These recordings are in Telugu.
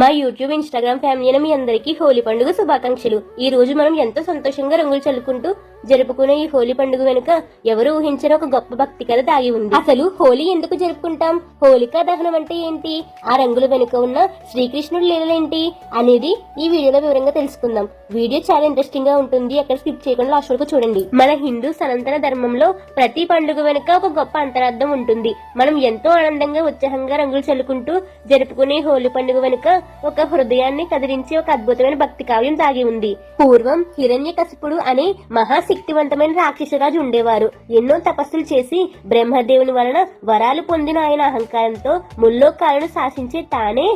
మా యూట్యూబ్ ఇన్స్టాగ్రామ్ ఫ్యామిలీ మీ అందరికీ హోలీ పండుగ శుభాకాంక్షలు. ఈ రోజు మనం ఎంతో సంతోషంగా రంగులు చల్లుకుంటూ జరుపుకునే ఈ హోలీ పండుగ వెనుక ఎవరు ఊహించిన ఒక గొప్ప భక్తి కథ దాగి ఉంది. అసలు హోలీ ఎందుకు జరుపుకుంటాం, హోలికా దహనం అంటే ఏంటి, ఆ రంగుల వెనుక ఉన్న శ్రీకృష్ణుడి లీలలేంటి అనేది ఈ వీడియోలో వివరంగా తెలుసుకుందాం. వీడియో చాలా ఇంట్రెస్టింగ్ గా ఉంటుంది, అక్కడ స్కిప్ చేయకుండా లాస్ట్ వరకు చూడండి. మన హిందూ సనాతన ధర్మంలో ప్రతి పండుగ వెనుక ఒక గొప్ప అంతరార్థం ఉంటుంది. మనం ఎంతో ఆనందంగా ఉత్సాహంగా రంగులు చల్లుకుంటూ జరుపుకునే హోలీ పండుగ వెనుక ఒక హృదయాన్ని కదిలించే ఒక అద్భుతమైన భక్తి కావ్యం దాగి ఉంది. పూర్వం హిరణ్యకశిపుడు అనే మహాశక్తివంతమైన రాక్షసరాజు ఉండేవారు. ఎన్నో తపస్సులు చేసి బ్రహ్మదేవుని వలన వరాలు పొందిన ఆయన అహంకారంతో ముల్లోకాలను శాసించే తానే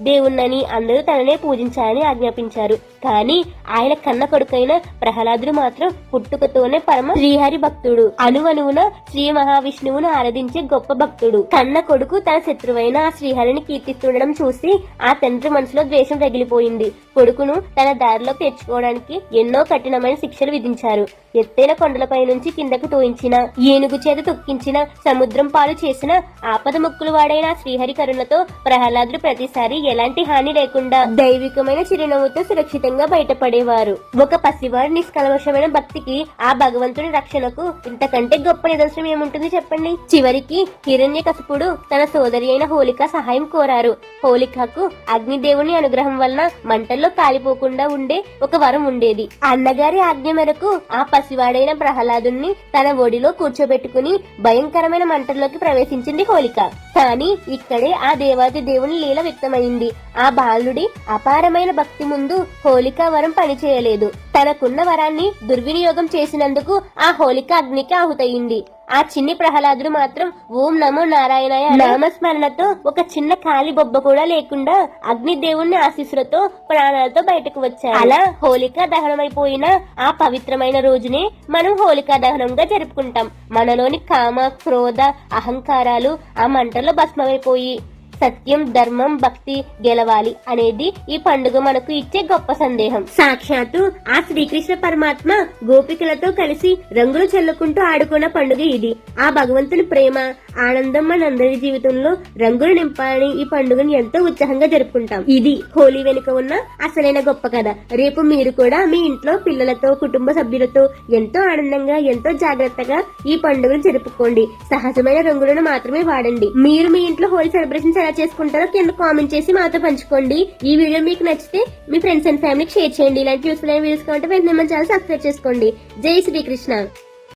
దేవుణ్ణని, అందరూ తననే పూజించాలని ఆజ్ఞాపించారు. కానీ ఆయన కన్న కొడుకైన ప్రహ్లాదుడు మాత్రం పుట్టుకతోనే పరమ శ్రీహరి భక్తుడు, అణువణువున శ్రీ మహావిష్ణువును ఆరాధించే గొప్ప భక్తుడు. కన్న కొడుకు తన శత్రువైన ఆ శ్రీహరిని కీర్తిస్తుండడం చూసి ఆ తండ్రి మనసులో ద్వేషం రగిలిపోయింది. కొడుకును తన దారిలో తెచ్చుకోవడానికి ఎన్నో కఠినమైన శిక్షలు విధించారు. ఎత్తైన కొండలపై నుంచి కిందకు తోయించిన, ఏనుగు చేత తొక్కించిన, సముద్రం పాలు చేసిన, ఆపద ముక్కులు వాడైన శ్రీహరి కరుణతో ప్రహ్లాదుడు ప్రతిసారి ఎలాంటి హాని లేకుండా దైవికమైన చిరునవ్వుతో సురక్షితంగా బయటపడేవారు. ఒక పసివారి నిష్కల్మషమైన భక్తికి ఆ భగవంతుని రక్షణకు ఇంతకంటే గొప్ప నిదర్శనం ఏముంటుంది చెప్పండి. చివరికి హిరణ్యకశిపుడు తన సోదరి అయిన హోలిక సహాయం కోరారు. హోలికకు అగ్నిదేవుని అనుగ్రహం వలన మంటల్లో కాలిపోకుండా ఉండే ఒక వరం ఉండేది. అన్నగారి ఆజ్ఞ మేరకు ఆ పసివాడైన ప్రహ్లాదుని తన ఒడిలో కూర్చోబెట్టుకుని భయంకరమైన మంటల్లోకి ప్రవేశించింది హోలిక. కానీ ఇక్కడే ఆ దేవాది దేవుని లీల వ్యక్తమైంది. ఆ బాలుడి అపారమైన భక్తి ముందు హోలిక వరం పనిచేయలేదు. తనకున్న వరాన్ని దుర్వినియోగం చేసినందుకు ఆ హోలిక అగ్నికి ఆహుతయింది. ఆ చిన్ని ప్రహ్లాదుడు మాత్రం ఓం నమో నారాయణాయ నామస్మరణతో ఒక చిన్న కాలి బొబ్బ కూడా లేకుండా అగ్ని దేవుణ్ణి ఆశీస్సులతో ప్రాణాలతో బయటకు వచ్చారు. అలా హోలికా దహనమైపోయిన ఆ పవిత్రమైన రోజునే మనం హోలికా దహనంగా జరుపుకుంటాం. మనలోని కామ, క్రోధ, అహంకారాలు ఆ మంటల్లో భస్మమైపోయి సత్యం, ధర్మం, భక్తి గెలవాలి అనేది ఈ పండుగ మనకు ఇచ్చే గొప్ప సందేహం. సాక్షాత్తు ఆ శ్రీకృష్ణ పరమాత్మ గోపికలతో కలిసి రంగులు చల్లుకుంటూ ఆడుకున్న పండుగ ఇది. ఆ భగవంతుని ప్రేమ, ఆనందం మనందరి జీవితంలో రంగులు నింపాలని ఈ పండుగను ఎంతో ఉత్సాహంగా జరుపుకుంటాం. ఇది హోలీ వెనుక ఉన్న అసలైన గొప్ప కథ. రేపు మీరు కూడా మీ ఇంట్లో పిల్లలతో, కుటుంబ సభ్యులతో ఎంతో ఆనందంగా, ఎంతో జాగ్రత్తగా ఈ పండుగను జరుపుకోండి. సహజమైన రంగులను మాత్రమే వాడండి. మీరు మీ ఇంట్లో హోలీ సెలబ్రేషన్ ఎలా చేసుకుంటారో కింద కామెంట్ చేసి మాతో పంచుకోండి. ఈ వీడియో మీకు నచ్చితే మీ ఫ్రెండ్స్ అండ్ ఫ్యామిలీకి షేర్ చేయండి. ఇలాంటి యూస్ఫుల్ అయిన వీడియోస్ కావాలంటే వెంటనే మన ఛానల్ సబ్స్క్రైబ్ చేసుకోండి. జై శ్రీకృష్ణ.